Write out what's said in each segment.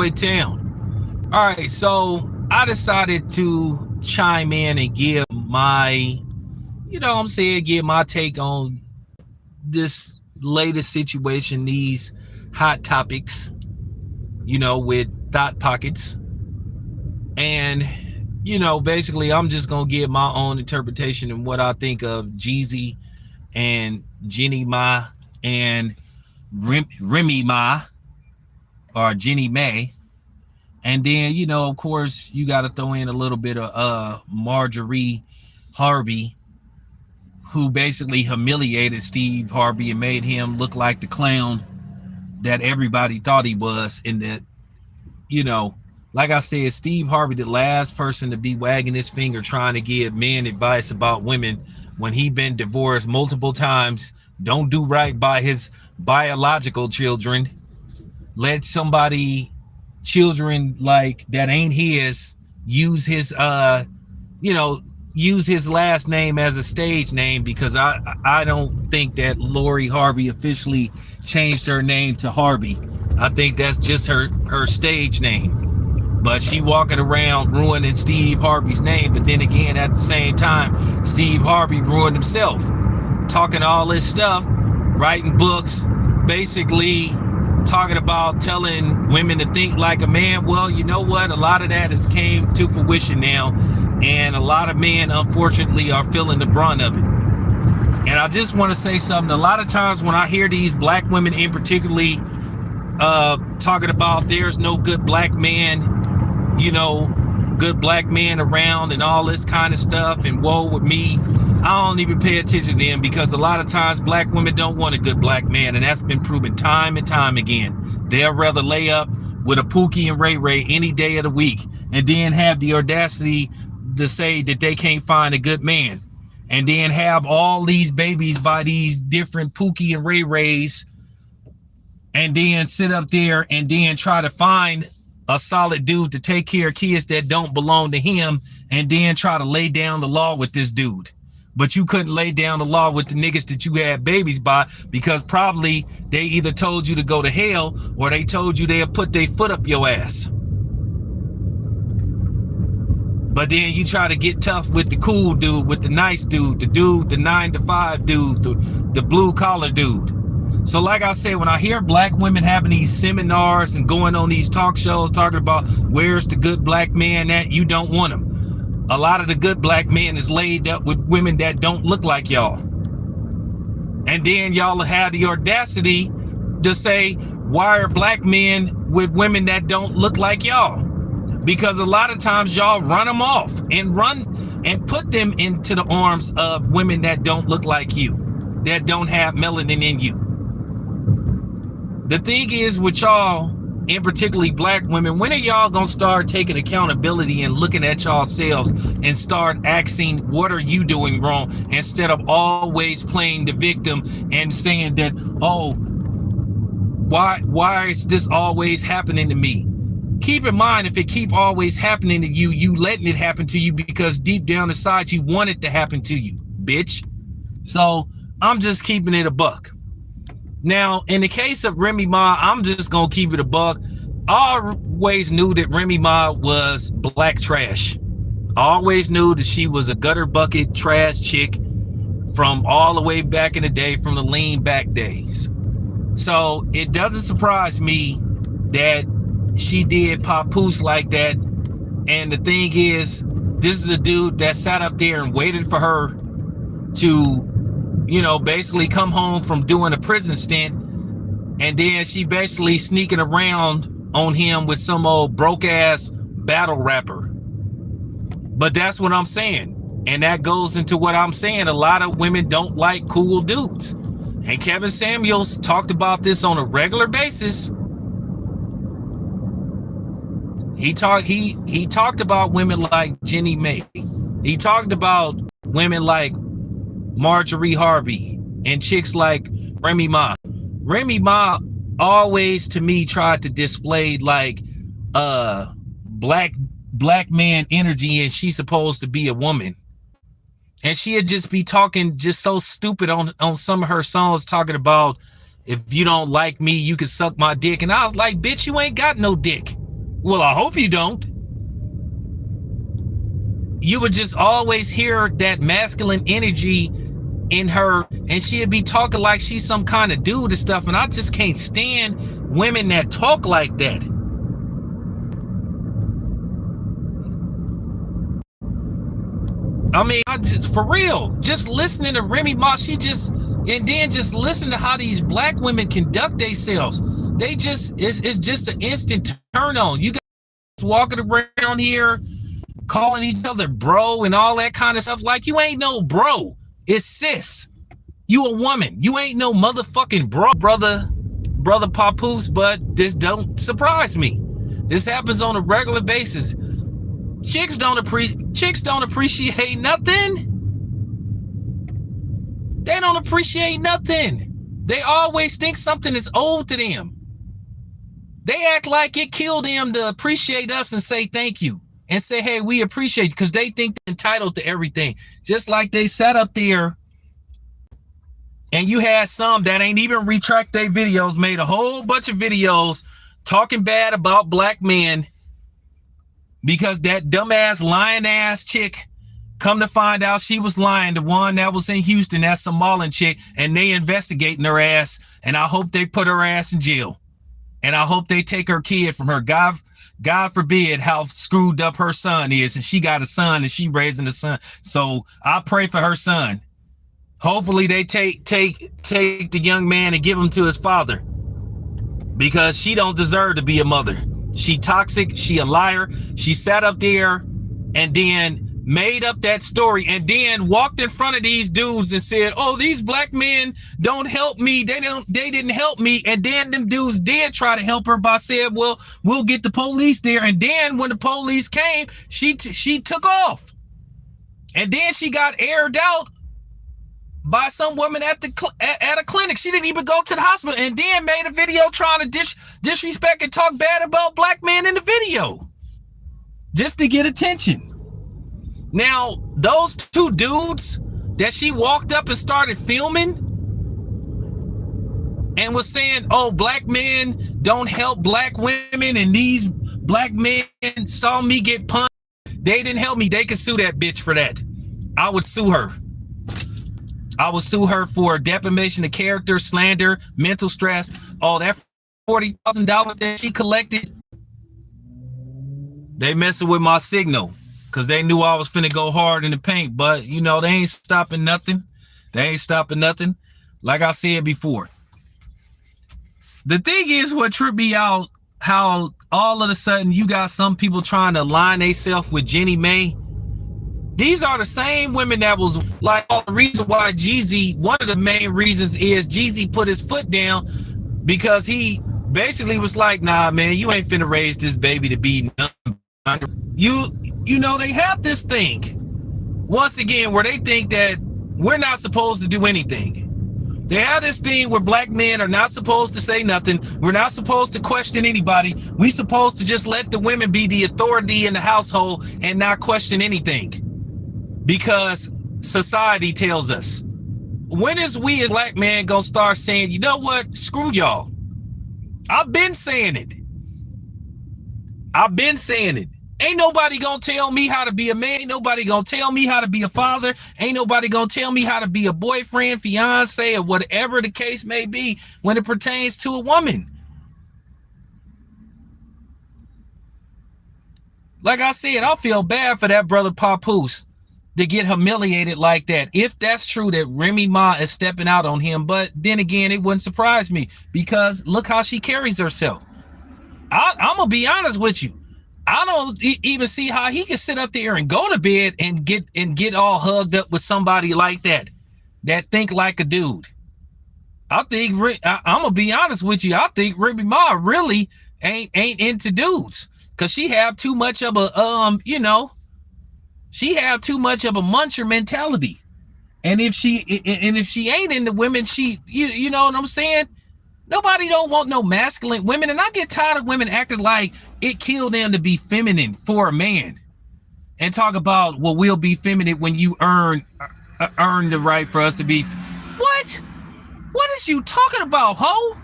Town. All right, so I decided to chime in and give my, I'm saying, give my take on this latest situation, these hot topics, with thought pockets. And, basically, I'm just going to give my own interpretation and what I think of Jeezy and Jenny Ma and Remy Ma or Jenny May. And then, of course, you got to throw in a little bit of Marjorie Harvey, who basically humiliated Steve Harvey and made him look like the clown that everybody thought he was. And that, like I said, Steve Harvey, the last person to be wagging his finger trying to give men advice about women when he been divorced multiple times, don't do right by his biological children, let somebody children like that ain't his use his use his last name as a stage name, because I don't think that Lori Harvey officially changed her name to Harvey. I think that's just her stage name, but she walking around ruining Steve Harvey's name. But then again, at the same time, Steve Harvey ruined himself, talking all this stuff, writing books, basically talking about telling women to think like a man. Well, you know what? A lot of that has came to fruition now, and a lot of men, unfortunately, are feeling the brunt of it. And I just want to say something. A lot of times when I hear these black women in particularly talking about there's no good black man, good black man around and all this kind of stuff, and woe with me, I don't even pay attention to them, because a lot of times black women don't want a good black man, and that's been proven time and time again. They'll rather lay up with a Pookie and Ray Ray any day of the week, and then have the audacity to say that they can't find a good man, and then have all these babies by these different Pookie and Ray Rays, and then sit up there and then try to find a solid dude to take care of kids that don't belong to him, and then try to lay down the law with this dude. But you couldn't lay down the law with the niggas that you had babies by, because probably they either told you to go to hell or they told you they'll put their foot up your ass. But then you try to get tough with the cool dude, with the nice dude, the 9-to-5 dude, the blue collar dude. So like I said, when I hear black women having these seminars and going on these talk shows talking about where's the good black man at, you don't want him. A lot of the good black men is laid up with women that don't look like y'all. And then y'all have the audacity to say, why are black men with women that don't look like y'all? Because a lot of times y'all run them off and put them into the arms of women that don't look like you, that don't have melanin in you. The thing is with y'all, and particularly black women, when are y'all gonna start taking accountability and looking at y'allselves and start asking, what are you doing wrong, instead of always playing the victim and saying that, oh, why is this always happening to me? Keep in mind, if it keep always happening to you, you letting it happen to you because deep down inside you want it to happen to you, bitch. So I'm just keeping it a buck. Now, in the case of Remy Ma, I'm just going to keep it a buck. I always knew that Remy Ma was black trash. I always knew that she was a gutter bucket trash chick from all the way back in the day, from the lean back days. So it doesn't surprise me that she did papoose like that. And the thing is, this is a dude that sat up there and waited for her to, basically come home from doing a prison stint, and then she basically sneaking around on him with some old broke ass battle rapper. But that's what I'm saying, and that goes into what I'm saying. A lot of women don't like cool dudes, and Kevin Samuels talked about this on a regular basis. He talked about women like Jenny May. He talked about women like Marjorie Harvey and chicks like Remy Ma. Remy Ma always, to me, tried to display like black man energy, and she's supposed to be a woman. And she'd just be talking just so stupid on some of her songs, talking about, if you don't like me, you can suck my dick. And I was like, bitch, you ain't got no dick. Well, I hope you don't. You would just always hear that masculine energy in her, and she'd be talking like she's some kind of dude and stuff, and I just can't stand women that talk like that. I mean, for real, just listening to Remy Ma, and then just listen to how these black women conduct themselves. They just, it's just an instant turn on. You guys walking around here calling each other bro and all that kind of stuff. Like, you ain't no bro. It's sis. You a woman. You ain't no motherfucking bro, brother Papoose, but this don't surprise me. This happens on a regular basis. Chicks don't appreciate nothing. They don't appreciate nothing. They always think something is owed to them. They act like it killed them to appreciate us and say thank you and say, hey, we appreciate you, because they think they're entitled to everything. Just like they sat up there and you had some that ain't even retract their videos, made a whole bunch of videos talking bad about black men because that dumbass lying ass chick, come to find out she was lying, the one that was in Houston, that Somalian chick, and they investigating her ass, and I hope they put her ass in jail. And I hope they take her kid from her. God forbid how screwed up her son is, and she got a son and she raising a son. So I pray for her son. Hopefully they take the young man and give him to his father, because she don't deserve to be a mother. She toxic. She a liar. She sat up there and then made up that story and then walked in front of these dudes and said, oh, these black men don't help me. They didn't help me. And then them dudes did try to help her by saying, well, we'll get the police there. And then when the police came, she took off. And then she got aired out by some woman at a clinic. She didn't even go to the hospital, and then made a video trying to disrespect and talk bad about black men in the video just to get attention. Now, those two dudes that she walked up and started filming and was saying, oh, black men don't help black women, and these black men saw me get punched, they didn't help me. They could sue that bitch for that. I would sue her. I would sue her for defamation of character, slander, mental stress, all that $40,000 that she collected. They messing with my signal because they knew I was finna go hard in the paint, but you know, they ain't stopping nothing. They ain't stopping nothing. Like I said before, the thing is, what tripped me out, how all of a sudden you got some people trying to align themselves with Jenny May. These are the same women that was like, oh, the reason why Jeezy, one of the main reasons is Jeezy put his foot down, because he basically was like, nah, man, you ain't finna raise this baby to be nothing. You know, they have this thing, once again, where they think that we're not supposed to do anything. They have this thing where black men are not supposed to say nothing. We're not supposed to question anybody. We supposed to just let the women be the authority in the household and not question anything, because society tells us. When is we as black men gonna start saying, you know what, screw y'all? I've been saying it. Ain't nobody gonna tell me how to be a man. Ain't nobody gonna tell me how to be a father. Ain't nobody gonna tell me how to be a boyfriend, fiance, or whatever the case may be when it pertains to a woman. Like I said, I feel bad for that brother Papoose to get humiliated like that, if that's true that Remy Ma is stepping out on him. But then again, it wouldn't surprise me, because look how she carries herself. I'm gonna be honest with you. I don't even see how he can sit up there and go to bed and get all hugged up with somebody like that think like a dude. I think I'm gonna be honest with you. I think Remy Ma really ain't into dudes, because she have too much of a she have too much of a muncher mentality. And if she ain't into women, you know what I'm saying? Nobody don't want no masculine women. And I get tired of women acting like it killed them to be feminine for a man, and talk about, well, we'll be feminine when you earn the right for us to be. What is you talking about, ho?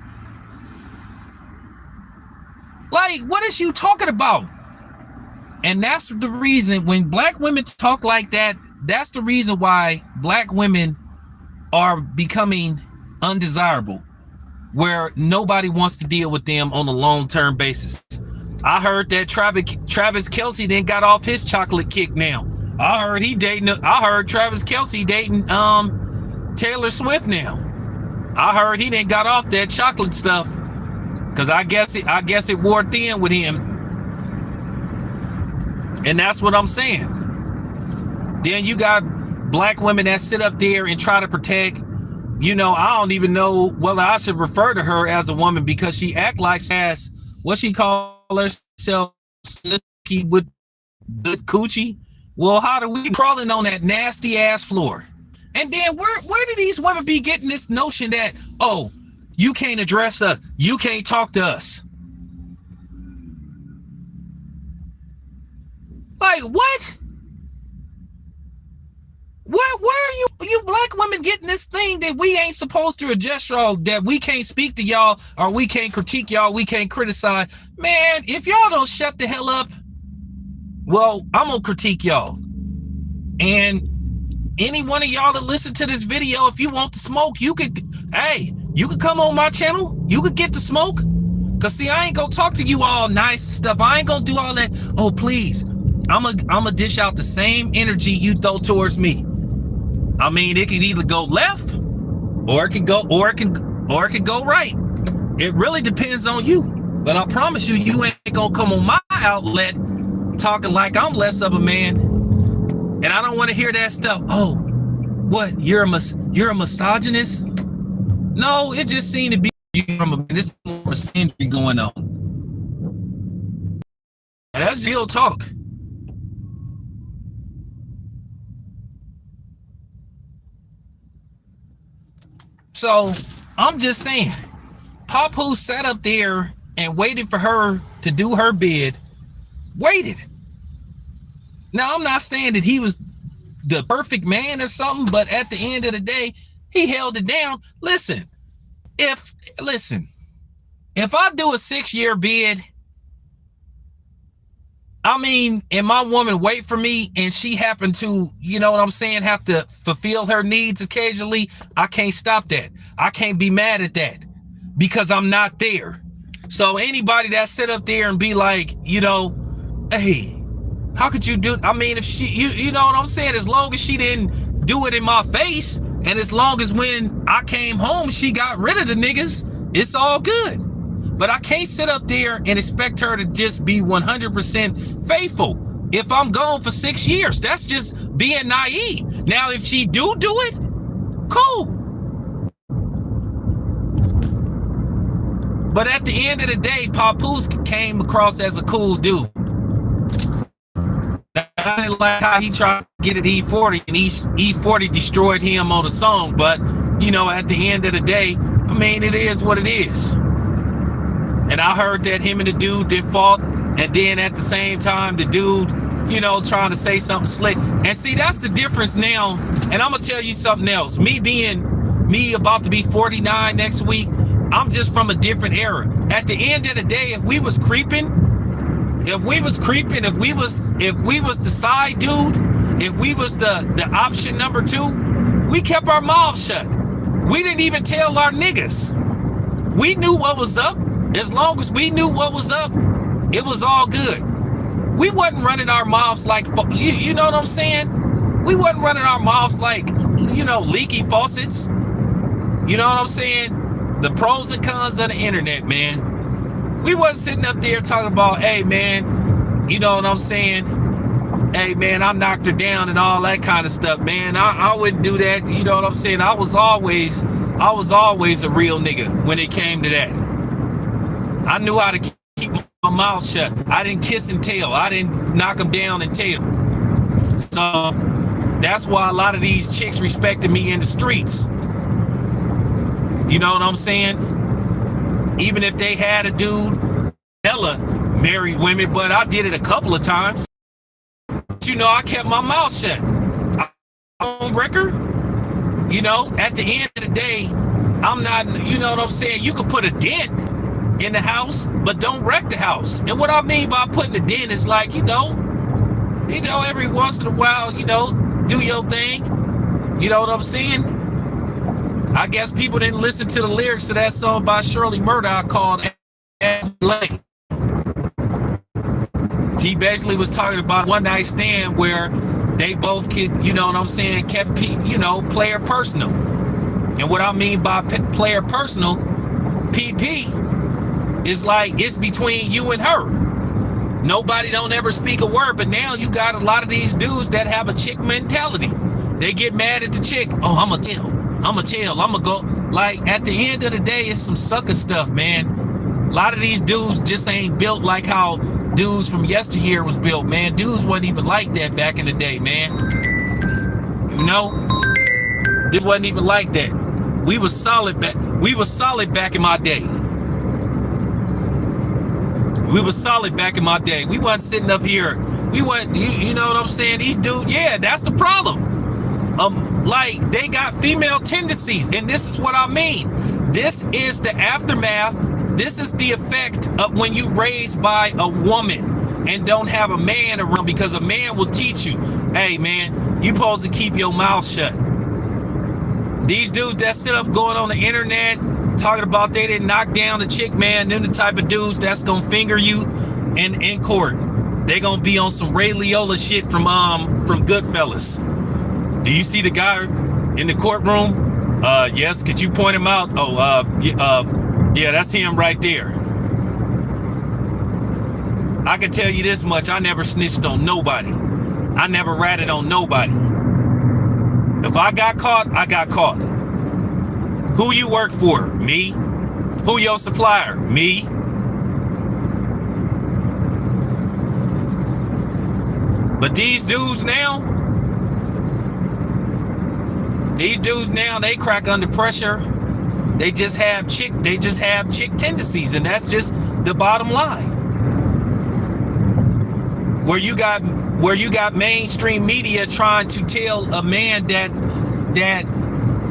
Like, what is you talking about? And that's the reason when black women talk like that, that's the reason why black women are becoming undesirable, where nobody wants to deal with them on a long-term basis. I heard that Travis Kelce then got off his chocolate kick now. I heard Travis Kelce dating Taylor Swift now. I heard he then got off that chocolate stuff because I guess it wore thin with him. And that's what I'm saying. Then you got black women that sit up there and try to protect. I don't even know whether I should refer to her as a woman because she act like ass. What she call herself, slicky with good coochie. Well, how do we crawling on that nasty ass floor? And then where do these women be getting this notion that, oh, you can't address us, you can't talk to us? Like, what? Where are you black women getting this thing that we ain't supposed to address y'all, that we can't speak to y'all, or we can't critique y'all, we can't criticize? Man, if y'all don't shut the hell up, well, I'm gonna critique y'all. And any one of y'all that listen to this video, if you want the smoke, you could come on my channel, you could get the smoke. Cause see, I ain't gonna talk to you all nice stuff. I ain't gonna do all that. Oh, please. I'm gonna dish out the same energy you throw towards me. I mean, it could either go left, or it can go right. It really depends on you. But I promise you ain't gonna come on my outlet talking like I'm less of a man. And I don't want to hear that stuff. Oh, what? You're a misogynist? No, it just seemed to be this more syndrome going on. And that's real talk. So I'm just saying, Papoose sat up there and waited for her to do her bid. Waited. Now, I'm not saying that he was the perfect man or something, but at the end of the day, he held it down. Listen, if I do a 6-year bid, I mean, and my woman wait for me and she happened to, you know what I'm saying, have to fulfill her needs occasionally, I can't stop that. I can't be mad at that because I'm not there. So anybody that sit up there and be like, hey, how could you do? I mean, if she, you know what I'm saying? As long as she didn't do it in my face, and as long as when I came home, she got rid of the niggas, it's all good. But I can't sit up there and expect her to just be 100% faithful if I'm gone for 6 years. That's just being naive. Now, if she do it, cool. But at the end of the day, Papoose came across as a cool dude. I didn't like how he tried to get at E40, and E40 destroyed him on the song. But, at the end of the day, I mean, it is what it is. And I heard that him and the dude did fought, and then at the same time, the dude, trying to say something slick. And see, that's the difference now. And I'm gonna tell you something else. Me about to be 49 next week, I'm just from a different era. At the end of the day, if we was the side dude, if we was the option number 2, we kept our mouths shut. We didn't even tell our niggas. We knew what was up. As long as we knew what was up, it was all good. We wasn't running our mouths like, you know what I'm saying? We wasn't running our mouths like, leaky faucets. You know what I'm saying? The pros and cons of the internet, man. We wasn't sitting up there talking about, hey, man, you know what I'm saying? Hey, man, I knocked her down and all that kind of stuff, man. I wouldn't do that. You know what I'm saying? I was always a real nigga when it came to that. I knew how to keep my mouth shut. I didn't kiss and tell. I didn't knock them down and tell. So that's why a lot of these chicks respected me in the streets. You know what I'm saying? Even if they had a dude, hella married women, but I did it a couple of times. But, I kept my mouth shut. On record, at the end of the day, I'm not, you know what I'm saying? You could put a dent in the house, but don't wreck the house. And what I mean by putting the dent is like, every once in a while, do your thing. You know what I'm saying? I guess people didn't listen to the lyrics to that song by Shirley Murdoch called As Lane. She basically was talking about one night stand where they both could, kept, player personal. And what I mean by player personal, PP, is like it's between you and her. Nobody don't ever speak a word, but now you got a lot of these dudes that have a chick mentality. They get mad at the chick. Oh, I'm gonna go. Like, at the end of the day, it's some sucker stuff, man. A lot of these dudes just ain't built like how dudes from yesteryear was built, man. Dudes wasn't even like that back in the day, man. It wasn't even like that. We was solid back in my day. We wasn't sitting up here. We wasn't, you know what I'm saying? These dudes, yeah, that's the problem. Like, they got female tendencies, and this is what I mean. This is the aftermath. This is the effect of when you raised by a woman and don't have a man around, because a man will teach you, hey man, you supposed to keep your mouth shut. These dudes that sit up going on the internet talking about they didn't knock down the chick, man, them the type of dudes that's gonna finger you in court. They gonna be on some Ray Liotta shit from Goodfellas. Do you see the guy in the courtroom? Yes. Could you point him out? Yeah, that's him right there. I can tell you this much: I never snitched on nobody. I never ratted on nobody. If I got caught, I got caught. Who you work for? Me. Who your supplier? Me. But these dudes now, they crack under pressure. They just have chick tendencies, and that's just the bottom line. Where you got mainstream media trying to tell a man that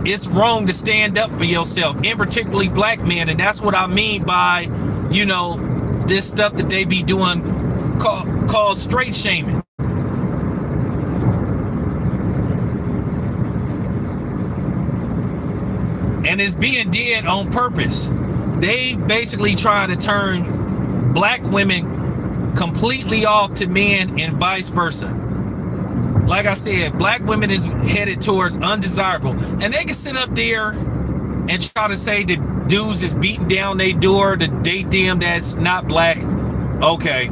it's wrong to stand up for yourself, and particularly black men. And that's what I mean by, this stuff that they be doing called straight shaming. And it's being did on purpose. They basically trying to turn black women completely off to men and vice versa. Like I said, black women is headed towards undesirable. And they can sit up there and try to say that dudes is beating down their door to date them that's not black. Okay.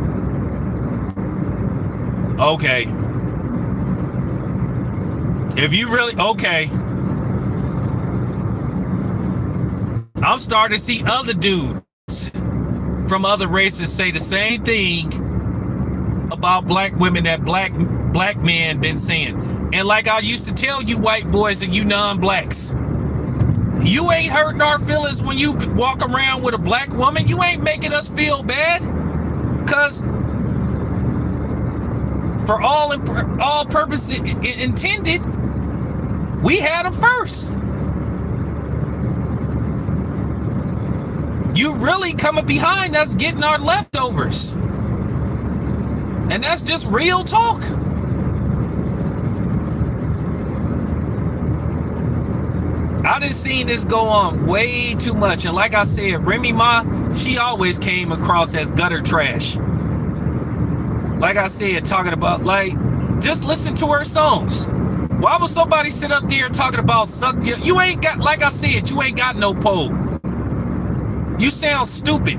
If you really, okay. I'm starting to see other dudes from other races say the same thing about black women that black men been saying. And like I used to tell you white boys and you non-blacks, you ain't hurting our feelings when you walk around with a black woman. You ain't making us feel bad, because for all purposes intended, we had them first. You really coming behind us getting our leftovers. And that's just real talk. I done seen this go on way too much. And like I said, Remy Ma, she always came across as gutter trash. Like I said, talking about, like, just listen to her songs. Why would somebody sit up there talking about you ain't got, like I said, you ain't got no pole. You sound stupid.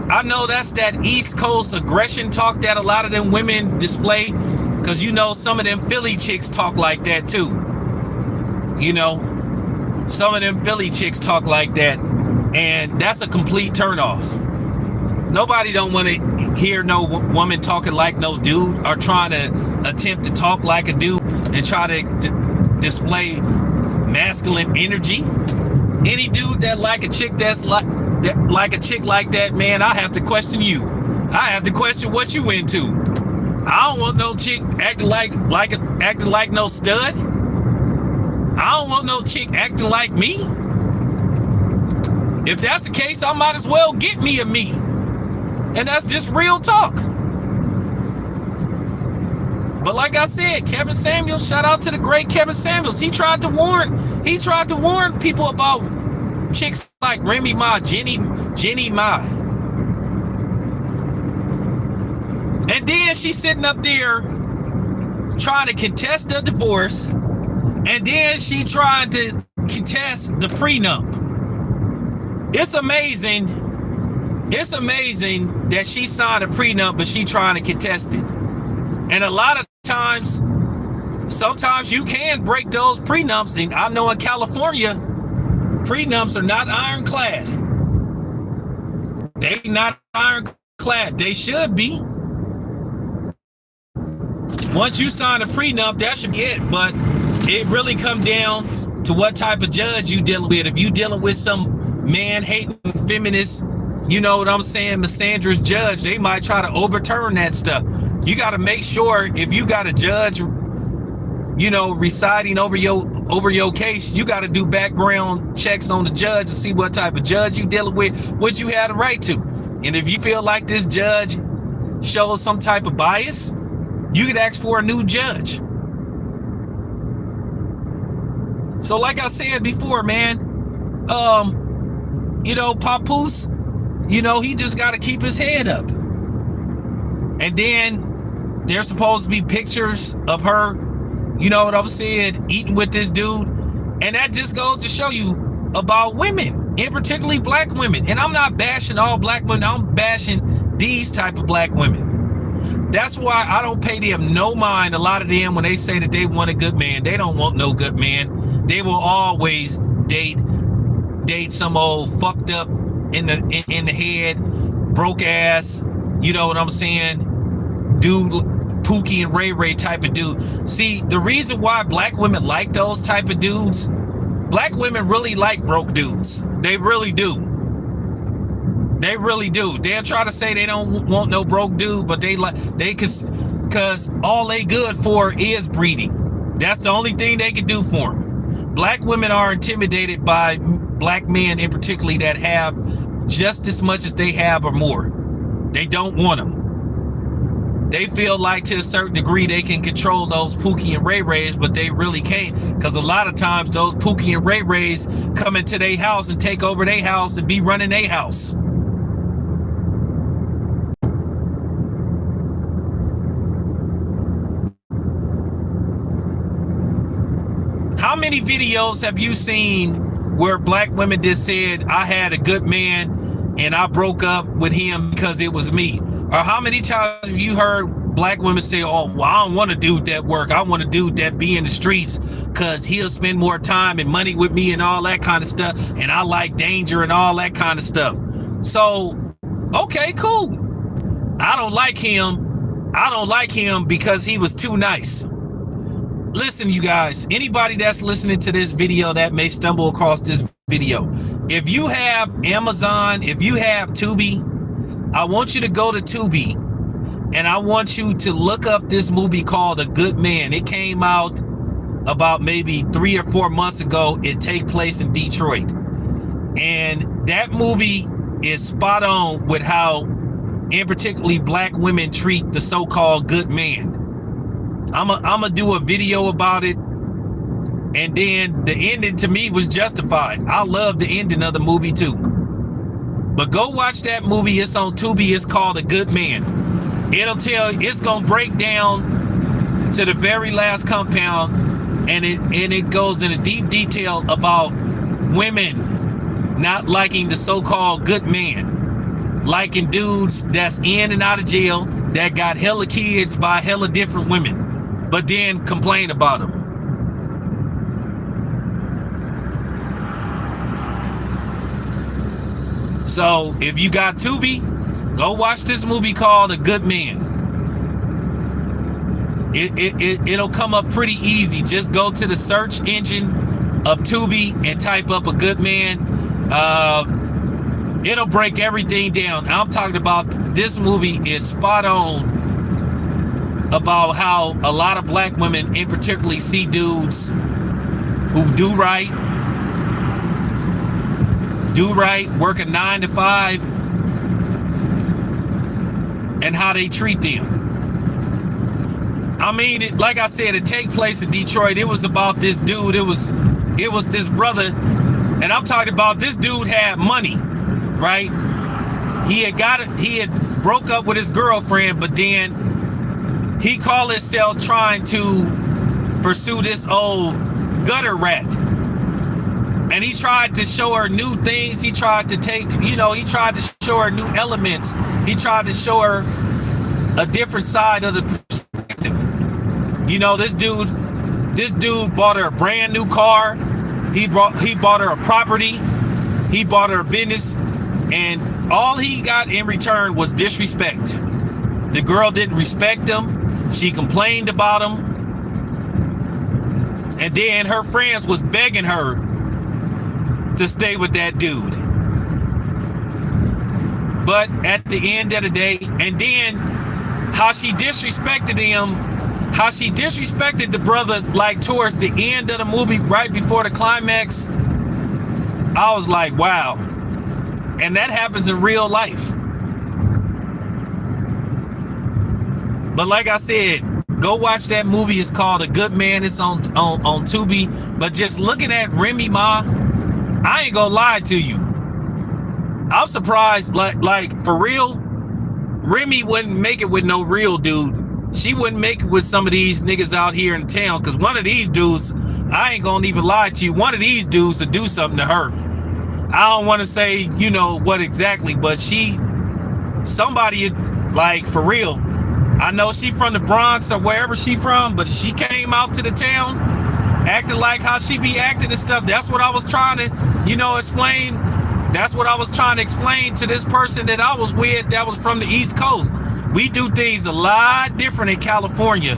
I know that's that East Coast aggression talk that a lot of them women display, because some of them Philly chicks talk like that too. Some of them Philly chicks talk like that, and that's a complete turnoff. Nobody don't want to hear no woman talking like no dude, or trying to attempt to talk like a dude and try to display masculine energy. Any dude that like a chick that's like a chick like that, man, I have to question you. I have to question what you into. I don't want no chick acting like no stud. I don't want no chick acting like me. If that's the case, I might as well get me a me. And that's just real talk. But like I said, Kevin Samuels, shout out to the great Kevin Samuels. He tried to warn people about chicks like Remy Ma, Jenny Ma. And then she's sitting up there trying to contest the divorce. And then she trying to contest the prenup. It's amazing. It's amazing that she signed a prenup, but she trying to contest it. And a lot of times, sometimes you can break those prenups. And I know in California, prenups are not ironclad. They not ironclad. They should be. Once you sign a prenup, that should be it. But it really comes down to what type of judge you dealing with. If you dealing with some man-hating feminist, you know what I'm saying, misandrous judge, they might try to overturn that stuff. You got to make sure if you got a judge, you know, residing over your case, you got to do background checks on the judge to see what type of judge you dealing with, what you had a right to. And if you feel like this judge shows some type of bias, you could ask for a new judge. So like I said before, man, you know, Papoose, you know, he just got to keep his head up. And then there's supposed to be pictures of her, you know what I'm saying, eating with this dude. And that just goes to show you about women, and particularly black women. And I'm not bashing all black women. I'm bashing these type of black women. That's why I don't pay them no mind. A lot of them, when they say that they want a good man, they don't want no good man. They will always date some old fucked up in the head, broke ass, you know what I'm saying, dude, Pookie and Ray Ray type of dude. See, the reason why black women like those type of dudes, black women really like broke dudes. They really do. They really do. They'll try to say they don't want no broke dude, but cause all they good for is breeding. That's the only thing they can do for them. Black women are intimidated by black men, in particular, that have just as much as they have or more. They don't want them. They feel like to a certain degree they can control those Pookie and Ray Rays, but they really can't, because a lot of times those Pookie and Ray Rays come into their house and take over their house and be running their house. How many videos have you seen where black women just said, I had a good man and I broke up with him because it was me? Or how many times have you heard black women say, oh, well, I don't want a dude that work. I want a dude that be in the streets because he'll spend more time and money with me and all that kind of stuff. And I like danger and all that kind of stuff. So, okay, cool. I don't like him. I don't like him because he was too nice. Listen, you guys, anybody that's listening to this video that may stumble across this video, if you have Amazon, if you have Tubi, I want you to go to Tubi and I want you to look up this movie called A Good Man. It came out about maybe 3 or 4 months ago. It takes place in Detroit. And that movie is spot on with how, in particularly, black women treat the so-called good man. I'm gonna do a video about it, and then the ending to me was justified. I love the ending of the movie too. But go watch that movie. It's on Tubi. It's called A Good Man. It's gonna break down to the very last compound, and it goes into deep detail about women not liking the so-called good man, liking dudes that's in and out of jail, that got hella kids by hella different women, but then complain about them. So if you got Tubi, go watch this movie called A Good Man. It'll come up pretty easy. Just go to the search engine of Tubi and type up A Good Man. It'll break everything down. I'm talking about, this movie is spot on about how a lot of black women in particularly see dudes who do right, do right, work a 9 to 5, and how they treat them. I mean, like I said, it take place in Detroit. It was about this dude. It was this brother, and I'm talking about this dude had money, right? He had broke up with his girlfriend, but then he called himself trying to pursue this old gutter rat. And he tried to show her new things. He tried to he tried to show her new elements. He tried to show her a different side of the perspective. You know, this dude bought her a brand new car. He bought her a property. He bought her a business, and all he got in return was disrespect. The girl didn't respect him. She complained about him. And then her friends was begging her to stay with that dude. But at the end of the day, and then how she disrespected him, how she disrespected the brother, like towards the end of the movie, right before the climax, I was like, wow. And that happens in real life. But like I said, go watch that movie. It's called A Good Man. It's on Tubi. But just looking at Remy Ma, I ain't gonna lie to you. I'm surprised, like for real, Remy wouldn't make it with no real dude. She wouldn't make it with some of these niggas out here in town, because one of these dudes, I ain't gonna even lie to you, one of these dudes would do something to her. I don't want to say, you know, what exactly, but somebody, like, for real. I know she from the Bronx or wherever she from, but she came out to the town acting like how she be acting and stuff. That's what I was trying to, explain. That's what I was trying to explain to this person that I was with that was from the East Coast. We do things a lot different in California.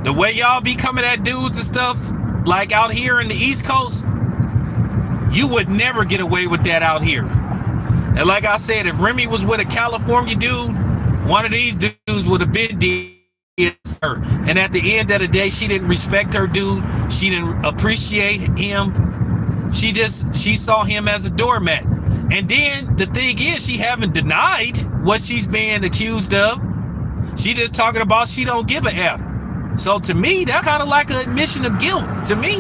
The way y'all be coming at dudes and stuff, like out here in the East Coast, you would never get away with that out here. And like I said, if Remy was with a California dude, one of these dudes would have been dead. Her. And at the end of the day, she didn't respect her dude. She didn't appreciate him. She saw him as a doormat. And then the thing is, she haven't denied what she's being accused of. She just talking about she don't give a F. So to me, that's kind of like an admission of guilt to me.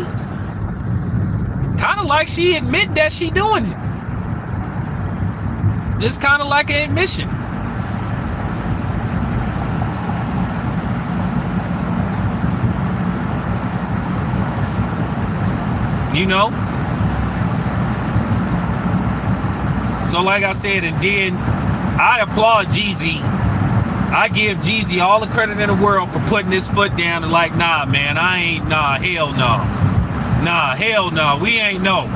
Kind of like she admit that she doing it. Just kind of like an admission. You know? So like I said, and then I applaud Jeezy. I give Jeezy all the credit in the world for putting his foot down and like, nah, man, hell no. Nah, hell no, we ain't no.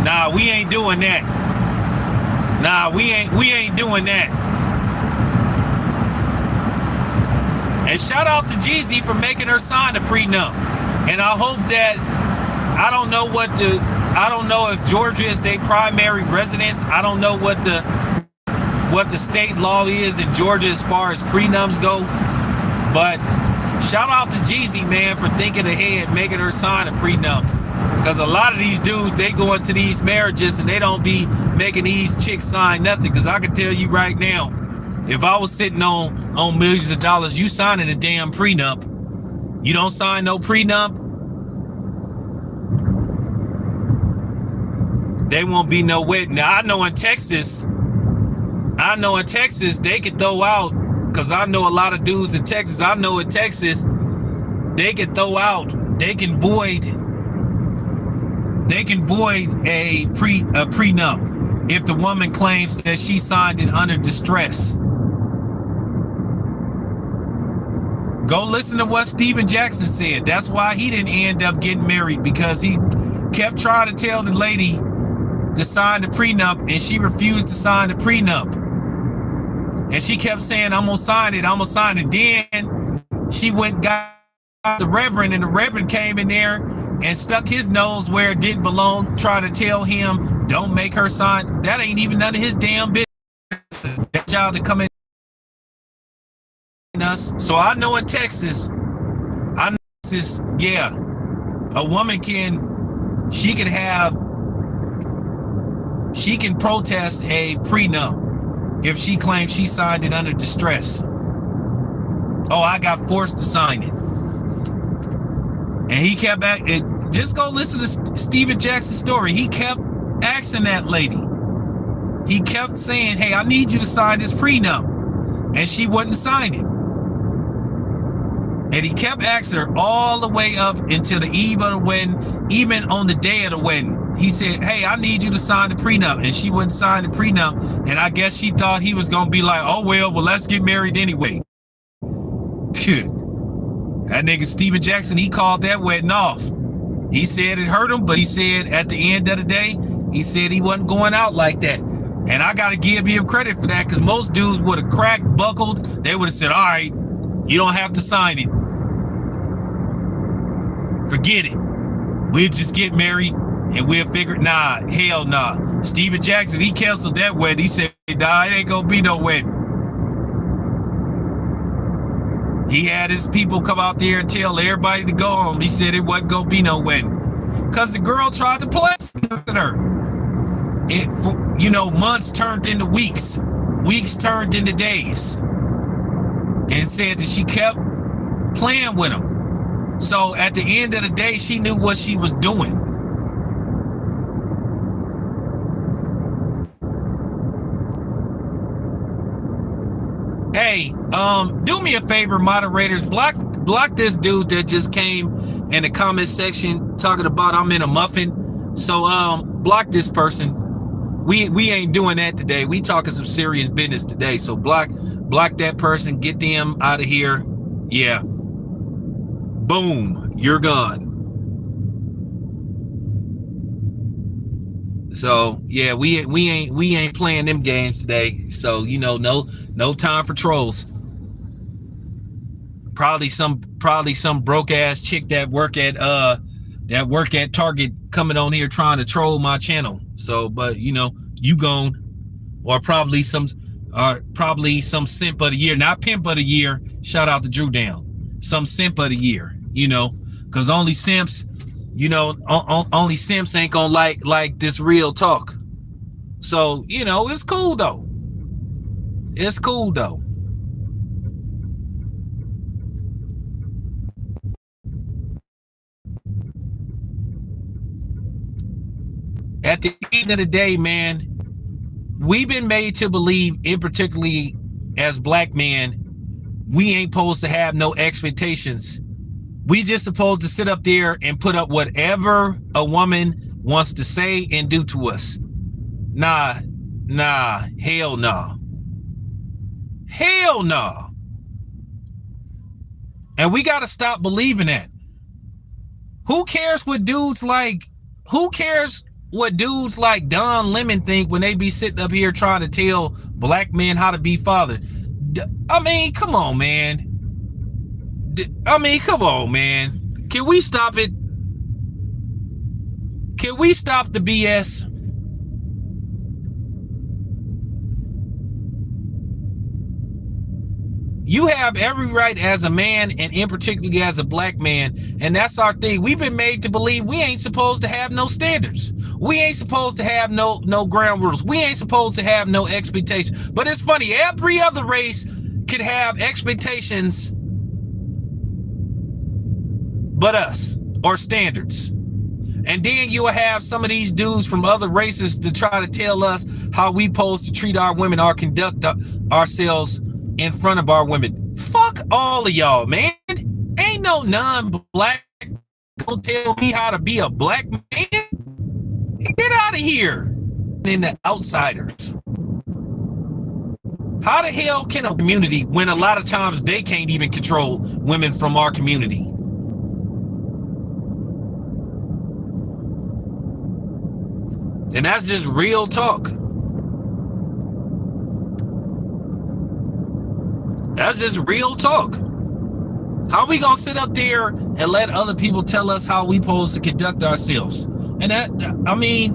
Nah, we ain't doing that. Nah, we ain't doing that. And shout out to Jeezy for making her sign a prenup. And I hope that, I don't know if Georgia is their primary residence. I don't know what the state law is in Georgia as far as prenups go. But shout out to Jeezy, man, for thinking ahead, making her sign a prenup. Because a lot of these dudes, they go into these marriages and they don't be making these chicks sign nothing. Because I can tell you right now, if I was sitting on millions of dollars, you signing a damn prenup. You don't sign no prenup, they won't be no wedding. Now I know in Texas they could throw out, because I know a lot of dudes in Texas. I know in Texas they can throw out, they can void a prenup if the woman claims that she signed it under distress. Go listen to what Steven Jackson said. That's why he didn't end up getting married, because he kept trying to tell the lady to sign the prenup and she refused to sign the prenup. And she kept saying, I'm gonna sign it. Then she went and got the reverend, and the reverend came in there and stuck his nose where it didn't belong, trying to tell him, don't make her sign. That ain't even none of his damn business. That child to come in us. So I know in Texas, yeah, a woman can have she can protest a prenup if she claims she signed it under distress. Oh, I got forced to sign it. And he kept back. Just go listen to Steven Jackson's story. He kept asking that lady. He kept saying, hey, I need you to sign this prenup. And she wouldn't sign it. And he kept asking her all the way up until the eve of the wedding, even on the day of the wedding. He said, hey, I need you to sign the prenup. And she wouldn't sign the prenup. And I guess she thought he was going to be like, oh, well, let's get married anyway. That nigga Steven Jackson, he called that wedding off. He said it hurt him, but he said at the end of the day, he said he wasn't going out like that. And I got to give him credit for that, because most dudes would have cracked, buckled. They would have said, all right, you don't have to sign it. Forget it. We'll just get married and we'll figure it. Nah, hell nah. Steven Jackson, he canceled that wedding. He said, nah, it ain't gonna be no wedding. He had his people come out there and tell everybody to go home. He said it wasn't gonna be no wedding. Because the girl tried to play with her. Months turned into weeks. Weeks turned into days. And said that she kept playing with him. So at the end of the day, she knew what she was doing. Hey, do me a favor, moderators, block this dude that just came in the comment section talking about I'm in a muffin. So block this person. We ain't doing that today. We talking some serious business today. So block that person, get them out of here. Yeah. Boom, you're gone. So yeah, we ain't playing them games today. So no time for trolls. Probably some broke ass chick that work at Target coming on here trying to troll my channel. So, but you gone, or probably some simp of the year, not pimp of the year. Shout out to Drew Down. Some simp of the year, because only simps, only simps ain't gonna like this real talk. So, it's cool though. It's cool though. At the end of the day, man, we've been made to believe, in particularly as black men, we ain't supposed to have no expectations. We just supposed to sit up there and put up whatever a woman wants to say and do to us. Nah, hell no. Hell no. And we got to stop believing that. Who cares what dudes like Don Lemon think when they be sitting up here trying to tell black men how to be fathered? I mean, come on, man. Come on, man. Can we stop it? Can we stop the BS? You have every right as a man, and in particular as a black man, and that's our thing. We've been made to believe we ain't supposed to have no standards. We ain't supposed to have no ground rules. We ain't supposed to have no expectations. But it's funny, every other race could have expectations but us, or standards. And then you'll have some of these dudes from other races to try to tell us how we supposed to treat our women or conduct ourselves in front of our women. Fuck all of y'all, man. Ain't no non-black gonna tell me how to be a black man. Get out of here. In the outsiders. How the hell can a community, when a lot of times they can't even control women from our community? And that's just real talk. That's just real talk. How we gonna sit up there and let other people tell us how we supposed to conduct ourselves? And that, I mean,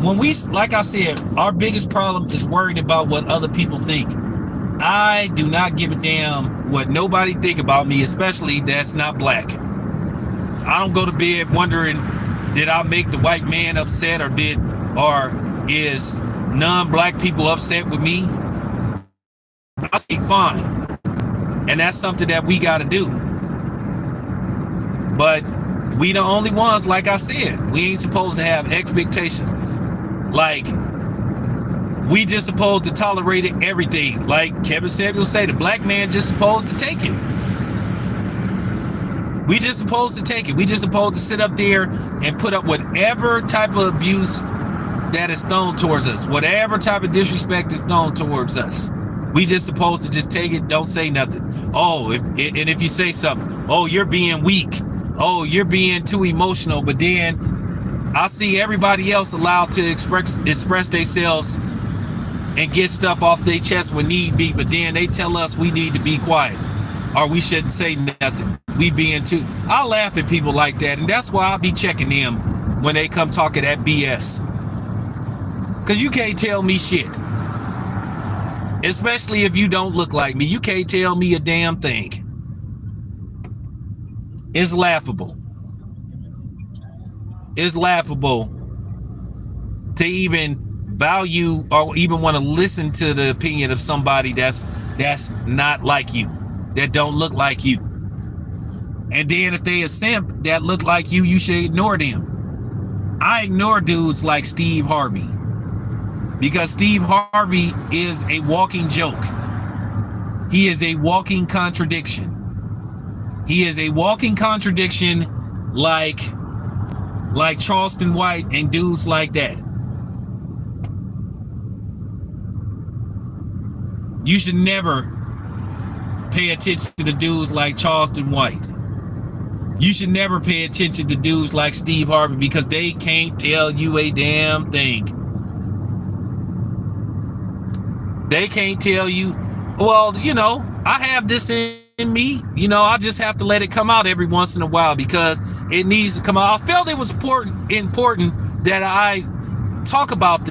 when we, like I said, our biggest problem is worried about what other people think. I do not give a damn what nobody think about me, especially that's not black. I don't go to bed wondering, did I make the white man upset, or is non-black people upset with me, I say fine. And that's something that we got to do. But we the only ones, like I said, we ain't supposed to have expectations. Like, we just supposed to tolerate it everything. Like Kevin Samuels say, the black man just supposed to take it. We just supposed to take it. We just supposed to sit up there and put up whatever type of abuse that is thrown towards us, whatever type of disrespect is thrown towards us. We just supposed to just take it, don't say nothing. Oh, if you say something, oh, you're being weak. Oh, you're being too emotional. But then I see everybody else allowed to express themselves and get stuff off their chest when need be. But then they tell us we need to be quiet or we shouldn't say nothing. We being too. I laugh at people like that. And that's why I'll be checking them when they come talking that BS. Because you can't tell me shit. Especially if you don't look like me. You can't tell me a damn thing. It's laughable. It's laughable to even value or even want to listen to the opinion of somebody that's not like you, that don't look like you. And then if they a simp that look like you, you should ignore them. I ignore dudes like Steve Harvey because Steve Harvey is a walking joke. He is a walking contradiction. He is a walking contradiction like Charleston White and dudes like that. You should never pay attention to the dudes like Charleston White. You should never pay attention to dudes like Steve Harvey because they can't tell you a damn thing. They can't tell you, well, you know, I have this in me, you know, I just have to let it come out every once in a while because it needs to come out. I felt it was important that I talk about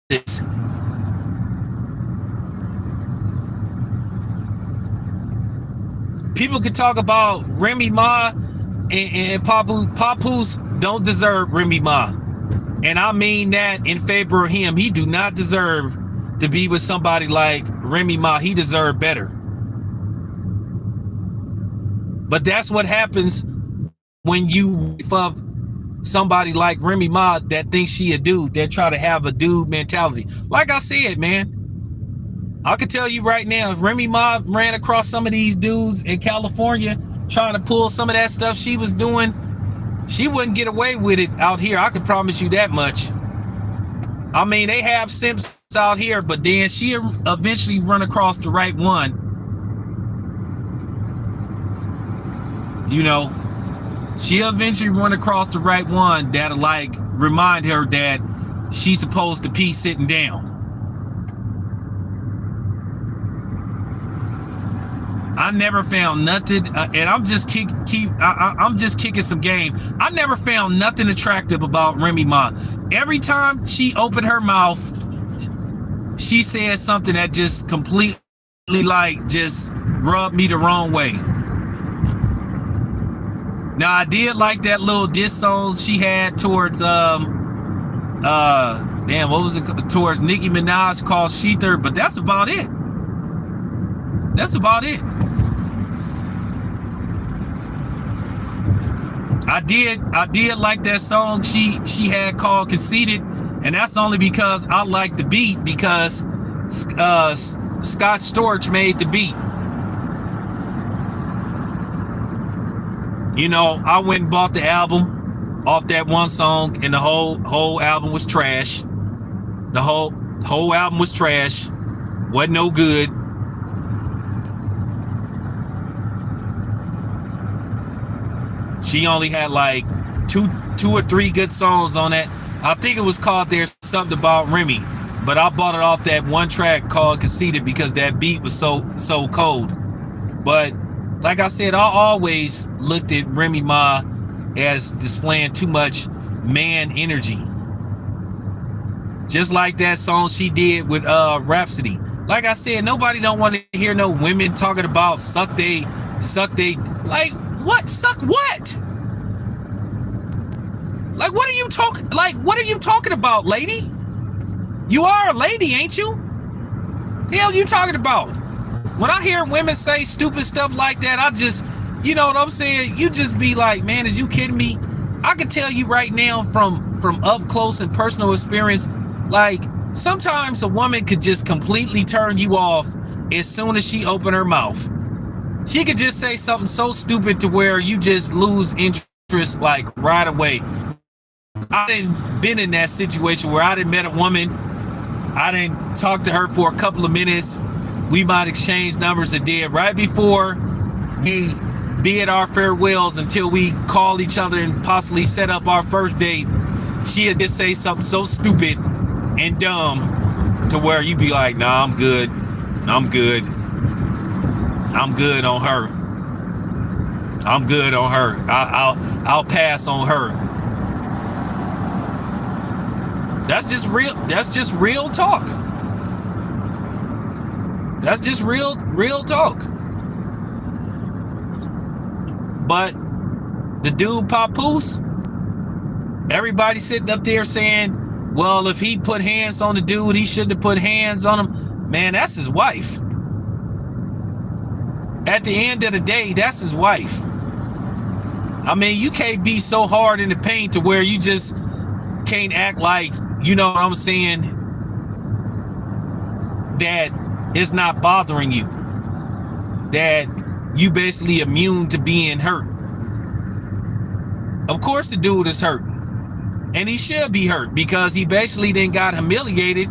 this. People could talk about Remy Ma and Papoose don't deserve Remy Ma. And I mean that in favor of him. He do not deserve to be with somebody like Remy Ma. He deserved better. But that's what happens when you fuck somebody like Remy Ma that thinks she a dude, that try to have a dude mentality. Like I said, man, I can tell you right now, if Remy Ma ran across some of these dudes in California trying to pull some of that stuff she was doing, she wouldn't get away with it out here. I can promise you that much. I mean, they have simps out here, but then she eventually run across the right one. You know, she eventually run across the right one that'll like remind her that she's supposed to be sitting down. I never found nothing, and I'm just I'm just kicking some game. I never found nothing attractive about Remy Ma. Every time she opened her mouth, she said something that just completely like just rubbed me the wrong way. Now I did like that little diss song she had towards damn, what was it, towards Nicki Minaj called Sheether, but that's about it. That's about it. I did like that song she had called Conceited, and that's only because I like the beat because Scott Storch made the beat. You know, I went and bought the album off that one song, and the whole album was trash. The whole album was trash. Wasn't no good. She only had like two or three good songs on that. I think it was called There's Something About Remy, but I bought it off that one track called Conceited because that beat was so cold. But like I said, I always looked at Remy Ma as displaying too much man energy. Just like that song she did with Rhapsody. Like I said, nobody don't want to hear no women talking about suck they, like what? Suck what? Like what are you talking about, lady? You are a lady, ain't you? Hell you talking about? When I hear women say stupid stuff like that, I just, you know what I'm saying? You just be like, man, is you kidding me? I can tell you right now from up close and personal experience, like sometimes a woman could just completely turn you off as soon as she open her mouth. She could just say something so stupid to where you just lose interest like right away. I didn't been in that situation where I didn't met a woman. I didn't talk to her for a couple of minutes. We might exchange numbers and did right before we bid our farewells until we call each other and possibly set up our first date. She'd just say something so stupid and dumb to where you be like, nah, I'm good. I'm good. I'm good on her. I'm good on her. I'll pass on her. That's just real. That's just real talk. That's just real talk. But the dude Papoose, everybody sitting up there saying, well, if he put hands on the dude, he shouldn't have put hands on him. Man, that's his wife. At the end of the day, that's his wife. I mean, you can't be so hard in the paint to where you just can't act like, you know what I'm saying, that it's not bothering you, that you basically immune to being hurt. Of course the dude is hurt, and he should be hurt because he basically then got humiliated,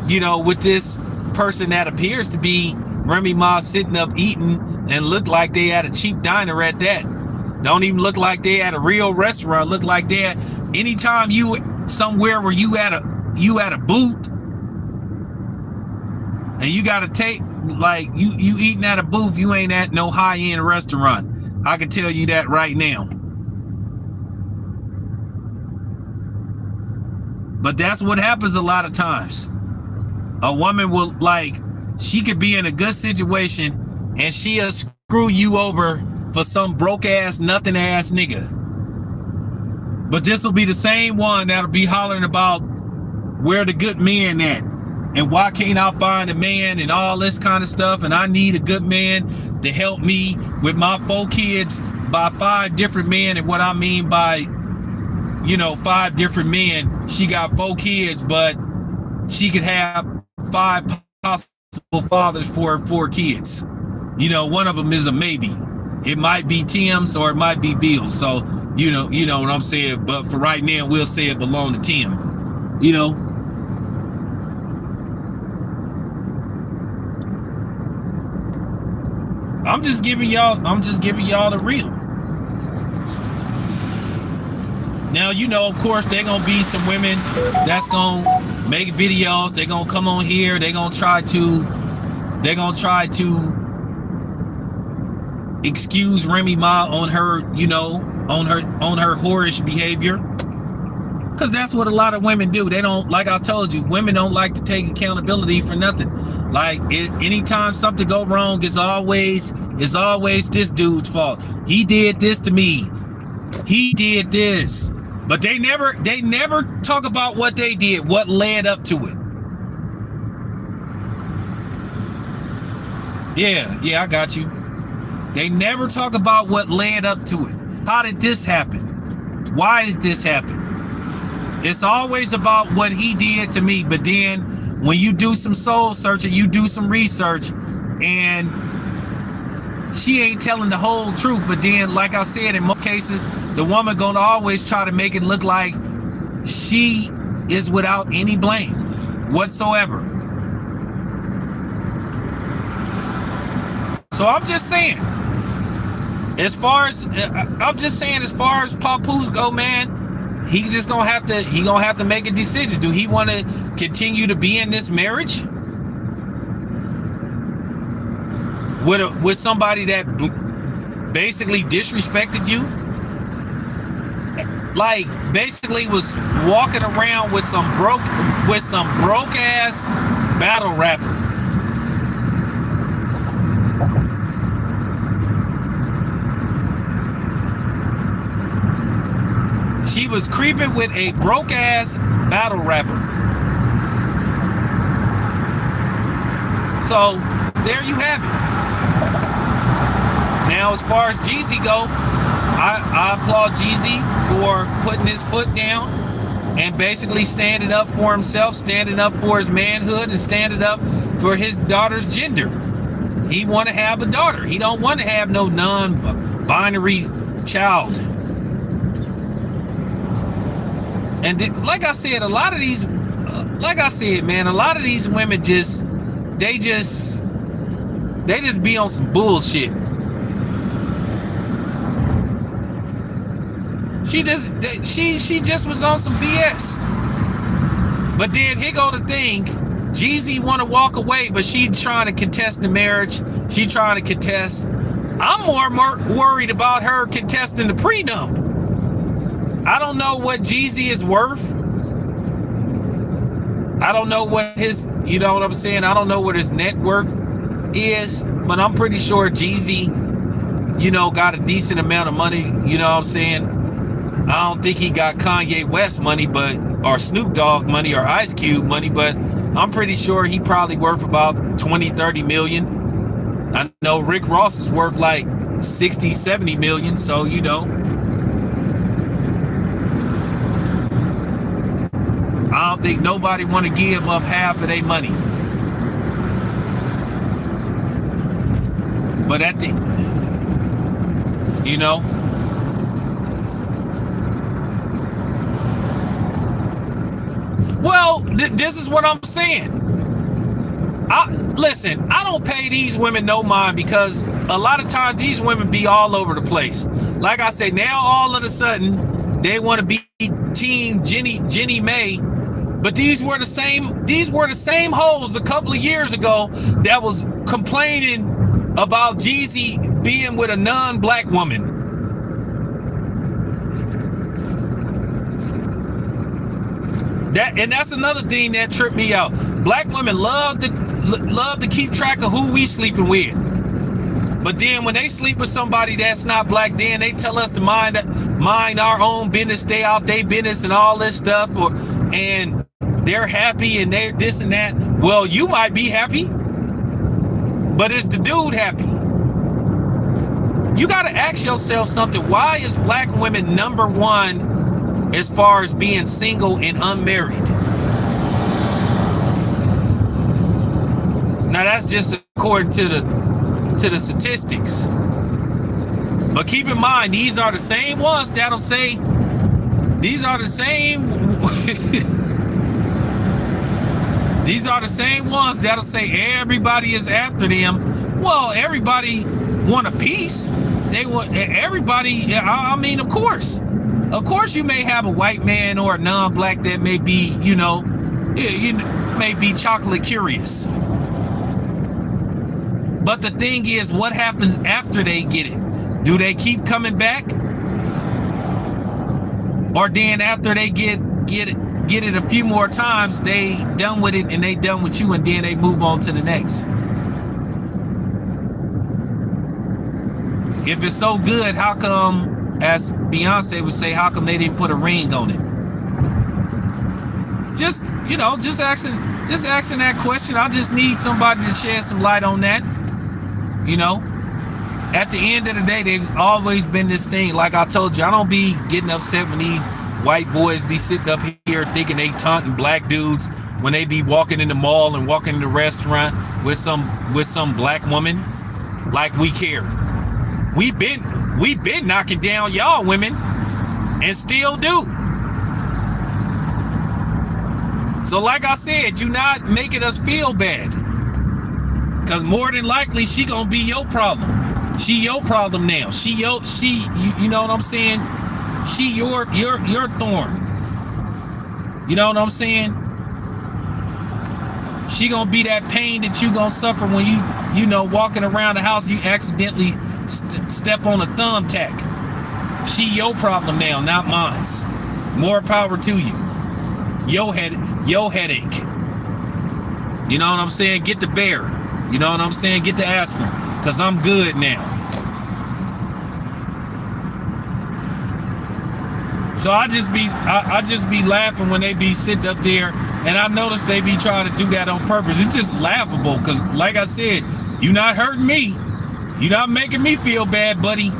you know, with this person that appears to be Remy Ma sitting up eating and look like they at a cheap diner at that. Don't even look like they at a real restaurant. Look like they at anytime you somewhere where you at a booth and you gotta take like you eating at a booth, you ain't at no high-end restaurant. I can tell you that right now. But that's what happens a lot of times. A woman will, like, she could be in a good situation and she'll screw you over for some broke ass, nothing ass nigga. But this will be the same one that'll be hollering about where the good men at and why can't I find a man and all this kind of stuff, and I need a good man to help me with my 4 kids by 5 different men. And what I mean by, you know, 5 different men, she got 4 kids, but she could have 5 possible fathers for her 4 kids. You know, one of them is a maybe. It might be Tim's or it might be Bill's. So, you know what I'm saying? But for right now, we'll say it belonged to Tim. You know? I'm just giving y'all the real. Now, you know, of course, they're gonna be some women that's gonna make videos. They're gonna come on here. They're gonna try to excuse Remy Ma on her, you know, on her whorish behavior. Because that's what a lot of women do. They don't, like I told you, women don't like to take accountability for nothing. Like anytime something go wrong, it's always this dude's fault. He did this to me. He did this. But they never talk about what they did, what led up to it. Yeah, I got you. They never talk about what led up to it. How did this happen? Why did this happen? It's always about what he did to me. But then when you do some soul searching, you do some research, and she ain't telling the whole truth. But then, like I said, in most cases, the woman gonna always try to make it look like she is without any blame whatsoever. So I'm just saying, as far as Papoose go, man, he gonna have to make a decision. Do he want to continue to be in this marriage with somebody that basically disrespected you, like basically was walking around with some broke ass battle rapper? She was creeping with a broke ass battle rapper. So there you have it. Now, as far as Jeezy go, I applaud Jeezy for putting his foot down and basically standing up for himself, standing up for his manhood, and standing up for his daughter's gender. He want to have a daughter. He don't want to have no non-binary child. And like I said, a lot of these, man, a lot of these women they just be on some bullshit. She just was on some BS. But then here go the thing. Jeezy want to walk away, but she trying to contest the marriage. She trying to contest. I'm more worried about her contesting the prenup. I don't know what Jeezy is worth. I don't know what his, you know what I'm saying? I don't know what his net worth is, but I'm pretty sure Jeezy, got a decent amount of money. You know what I'm saying? I don't think he got Kanye West money, or Snoop Dogg money, or Ice Cube money, but I'm pretty sure he probably worth about 20, 30 million. I know Rick Ross is worth like 60, 70 million. So, I don't think nobody want to give up half of their money. But at the, well, this is what I'm saying. Listen, I don't pay these women no mind, because a lot of times these women be all over the place. Like I say, now all of a sudden they want to be team Jenny May, but these were the same hoes a couple of years ago that was complaining about Jeezy being with a non-black woman. That's another thing that tripped me out. Black women love to keep track of who we sleeping with, but then when they sleep with somebody that's not black, then they tell us to mind our own business, stay out their business, and all this stuff. And they're happy and they're this and that. Well, you might be happy, but is the dude happy? You got to ask yourself something. Why is black women number one as far as being single and unmarried? Now that's just according to the statistics. But keep in mind, these are the same ones that'll say, these are the same ones that'll say everybody is after them. Well, everybody want a piece. They want everybody. I mean, of course you may have a white man or a non-black that may be, may be chocolate curious. But the thing is, what happens after they get it? Do they keep coming back? Or then after they get it a few more times, they done with it and they done with you, and then they move on to the next? If it's so good, how come, as Beyonce would say, how come they didn't put a ring on it? Just asking that question. I just need somebody to shed some light on that. At the end of the day, they've always been this thing. Like I told you, I don't be getting upset when these white boys be sitting up here thinking they taunting black dudes when they be walking in the mall and walking in the restaurant with some black woman. Like we care. We been knocking down y'all women and still do. So like I said, you not making us feel bad, because more than likely she gonna be your problem. She your problem now. You know what I'm saying? She your thorn. You know what I'm saying? She gonna be that pain that you gonna suffer when you walking around the house, you accidentally step on a thumbtack. She your problem now, not mine's. More power to you. Your headache. You know what I'm saying? Get the bear. You know what I'm saying? Get the aspirin, because I'm good now. So I just be laughing when they be sitting up there And I noticed they be trying to do that on purpose. It's just laughable because, like I said, you not hurting me. You not making me feel bad, buddy.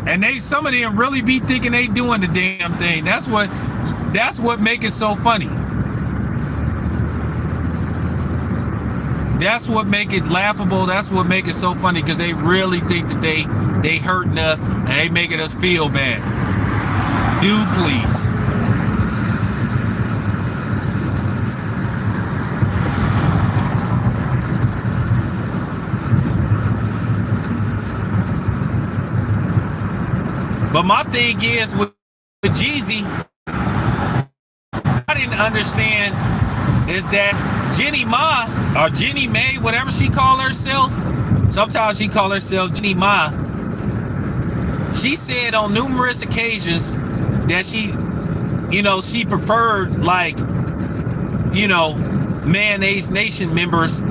And some of them really be thinking they doing the damn thing. That's what make it so funny. That's what make it laughable. That's what make it so funny, because they really think that they hurting us and they making us feel bad. Dude, please. But my thing is with Jeezy, I didn't understand is that Jenny Ma, or Jenny May, whatever she call herself, sometimes she call herself Jenny Ma. She said on numerous occasions that she preferred, like, Mayonnaise Nation members,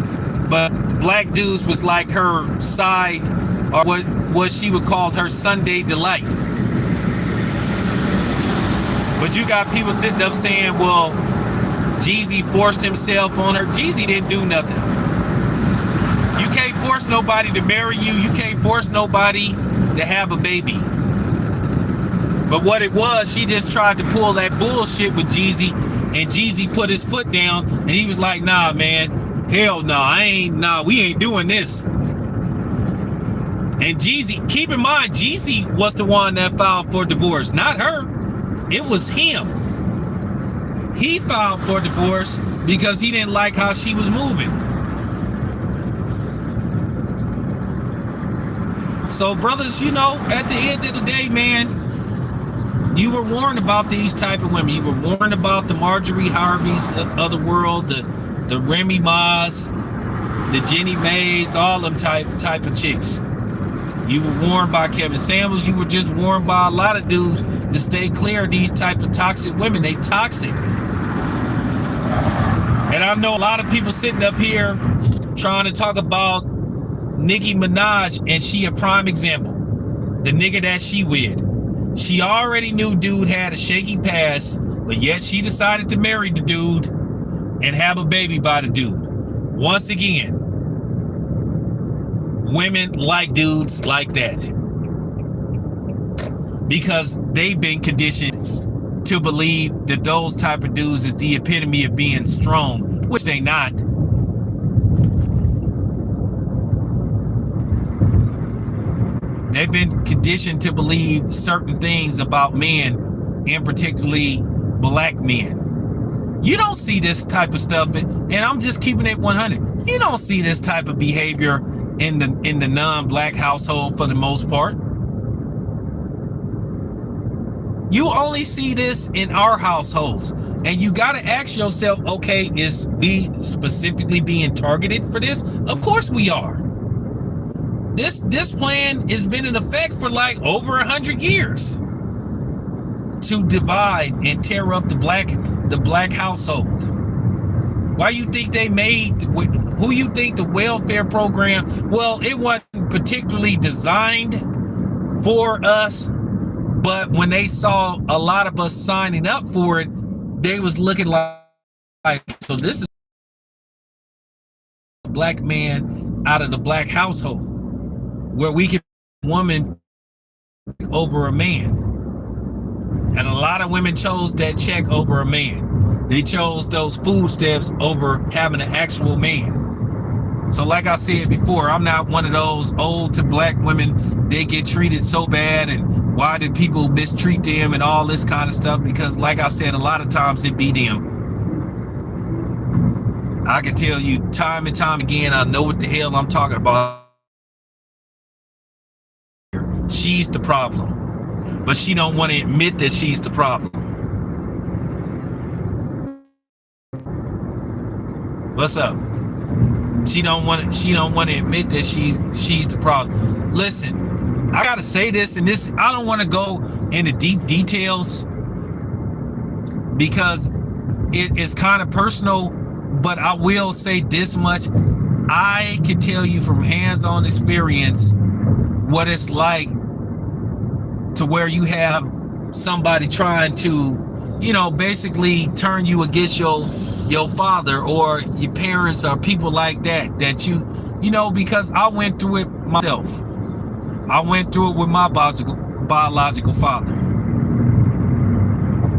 but black dudes was like her side, or what she would call her Sunday delight. But you got people sitting up saying, well, Jeezy forced himself on her. Jeezy didn't do nothing. You can't force nobody to marry you. You can't force nobody to have a baby. But what it was, she just tried to pull that bullshit with Jeezy, and Jeezy put his foot down, and he was like, nah, man, hell no, we ain't doing this. And Jeezy, keep in mind, Jeezy was the one that filed for divorce, not her. It was him. He filed for divorce because he didn't like how she was moving. So, brothers, at the end of the day, man, you were warned about these type of women. You were warned about the Marjorie Harveys of the world, the Remy Ma's, the Jenny Mays, all them type of chicks. You were warned by Kevin Samuels. You were just warned by a lot of dudes to stay clear of these type of toxic women. They toxic. And I know a lot of people sitting up here trying to talk about Nicki Minaj, and she a prime example. The nigga that she with. She already knew dude had a shaky past, but yet she decided to marry the dude and have a baby by the dude. Once again, women like dudes like that because they've been conditioned to believe that those type of dudes is the epitome of being strong, which they not. They've been conditioned to believe certain things about men, and particularly black men. You don't see this type of stuff, and I'm just keeping it 100. You don't see this type of behavior in the non-black household for the most part. You only see this in our households, and you got to ask yourself, okay, is we specifically being targeted for this? Of course we are. This plan has been in effect for like over 100 years to divide and tear up the black household. Why you think they made, who you think the welfare program, well, it wasn't particularly designed for us, but when they saw a lot of us signing up for it, they was looking like, so this is a black man out of the black household, where we can woman over a man. And a lot of women chose that check over a man. They chose those food stamps over having an actual man. So like I said before, I'm not one of those old to black women, they get treated so bad and why did people mistreat them and all this kind of stuff, because like I said, a lot of times it be them. I can tell you time and time again, I know what the hell I'm talking about. She's the problem, but she don't want to admit that she's the problem. What's up? She don't want to admit that she's the problem. Listen, I gotta say this, and this, I don't want to go into deep details because it is kind of personal, but I will say this much. I can tell you from hands-on experience what it's like to where you have somebody trying to, you know, basically turn you against your father or your parents or people like that you know, because I went through it myself. I went through it with my biological father.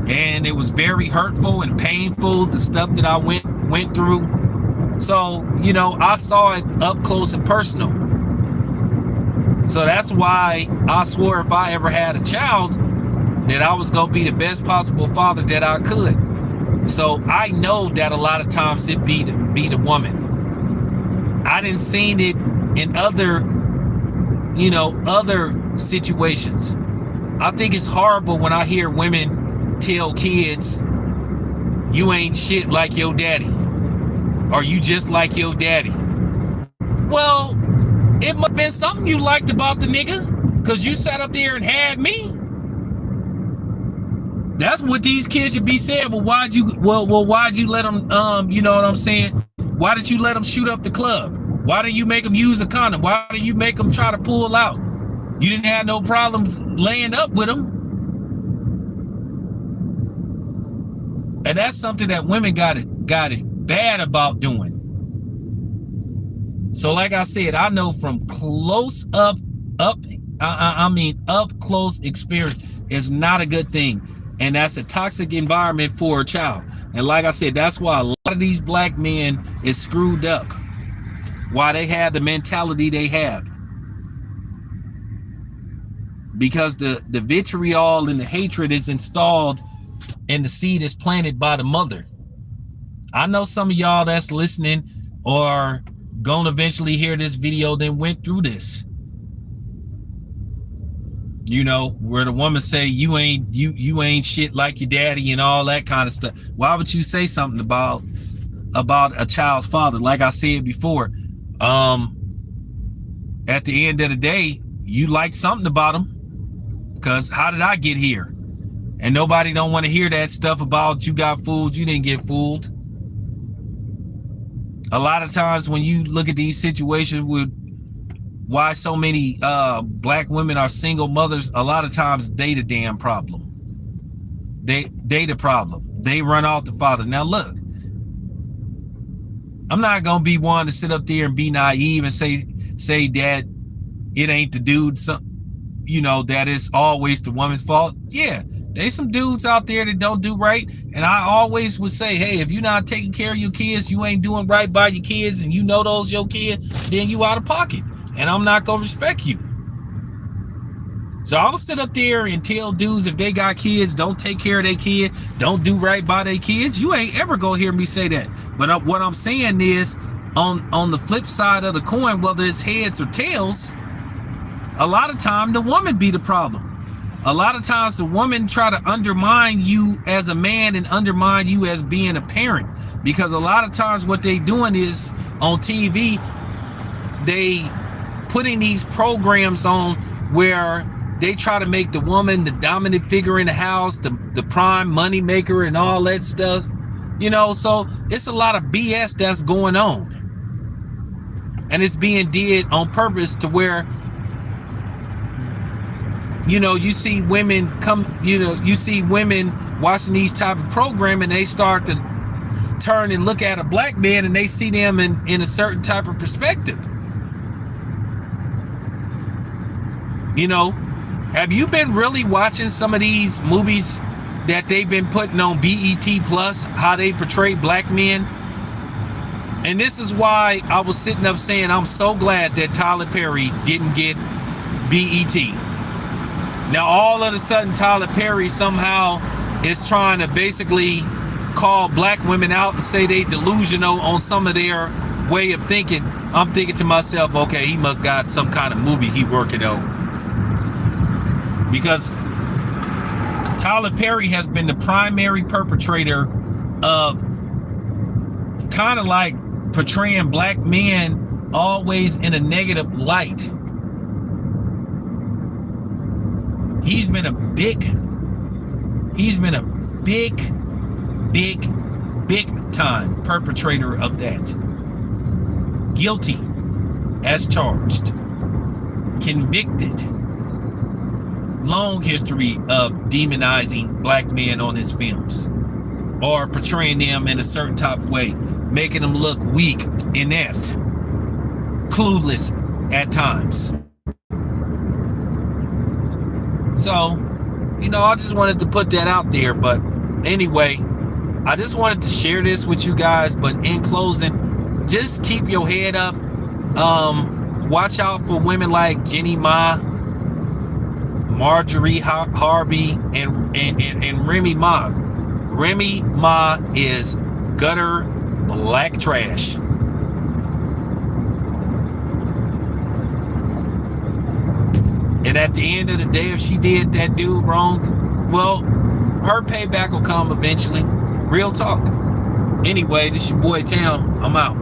And it was very hurtful and painful, the stuff that I went through. So, you know, I saw it up close and personal. So that's why I swore if I ever had a child that I was going to be the best possible father that I could. So I know that a lot of times it be the woman. I didn't seen it in other, you know, other situations. I think it's horrible when I hear women tell kids, you ain't shit like your daddy, or you just like your daddy. Well, it must have been something you liked about the nigga, because you sat up there and had me. That's what these kids should be saying. Well, why'd you let them, you know what I'm saying? Why did you let them shoot up the club? Why did you make them use a condom? Why did you make them try to pull out? You didn't have no problems laying up with them. And that's something that women got it bad about doing. So like I said, I know from close up close experience is not a good thing. And that's a toxic environment for a child. And like I said, that's why a lot of these black men is screwed up. Why they have the mentality they have. Because the vitriol and the hatred is installed and the seed is planted by the mother. I know some of y'all that's listening or gonna eventually hear this video then went through this. You know, where the woman say you ain't shit like your daddy and all that kind of stuff. Why would you say something about a child's father? Like I said before, at the end of the day, you like something about him, because how did I get here? And nobody don't want to hear that stuff about you got fooled, you didn't get fooled. A lot of times when you look at these situations with why so many black women are single mothers, a lot of times they the damn problem. They the problem. They run off the father. Now look, I'm not gonna be one to sit up there and be naive and say that it ain't the dude, you know, that it's always the woman's fault. Yeah, there's some dudes out there that don't do right, and I always would say, hey, if you're not taking care of your kids, you ain't doing right by your kids, and you know those your kids, then you out of pocket, and I'm not gonna respect you. So I'll sit up there and tell dudes if they got kids, don't take care of their kid, don't do right by their kids. You ain't ever gonna hear me say that. But what I'm saying is, on the flip side of the coin, whether it's heads or tails, a lot of time the woman be the problem. A lot of times the woman try to undermine you as a man and undermine you as being a parent, because a lot of times what they doing is on TV, they putting these programs on where they try to make the woman the dominant figure in the house, the prime money maker and all that stuff, you know. So it's a lot of BS that's going on, and it's being did on purpose to where, you know, you see women watching these type of program, and they start to turn and look at a black man and they see them in a certain type of perspective. You know, have you been really watching some of these movies that they've been putting on BET Plus, how they portray black men? And this is why I was sitting up saying I'm so glad that Tyler Perry didn't get BET. Now, all of a sudden, Tyler Perry somehow is trying to basically call black women out and say they delusional on some of their way of thinking. I'm thinking to myself, okay, he must got some kind of movie he working on. Because Tyler Perry has been the primary perpetrator of kind of like portraying black men always in a negative light. He's been a big time perpetrator of that. Guilty as charged, convicted, long history of demonizing black men on his films, or portraying them in a certain type of way, making them look weak, inept, clueless at times. So, you know, I just wanted to put that out there. But anyway, I just wanted to share this with you guys. But in closing, just keep your head up. Watch out for women like Jeannie Mai, Marjorie Harvey, and Remy Ma. Remy Ma is gutter black trash. And at the end of the day, if she did that dude wrong, well, her payback will come eventually. Real talk. Anyway, this your boy Tam. I'm out.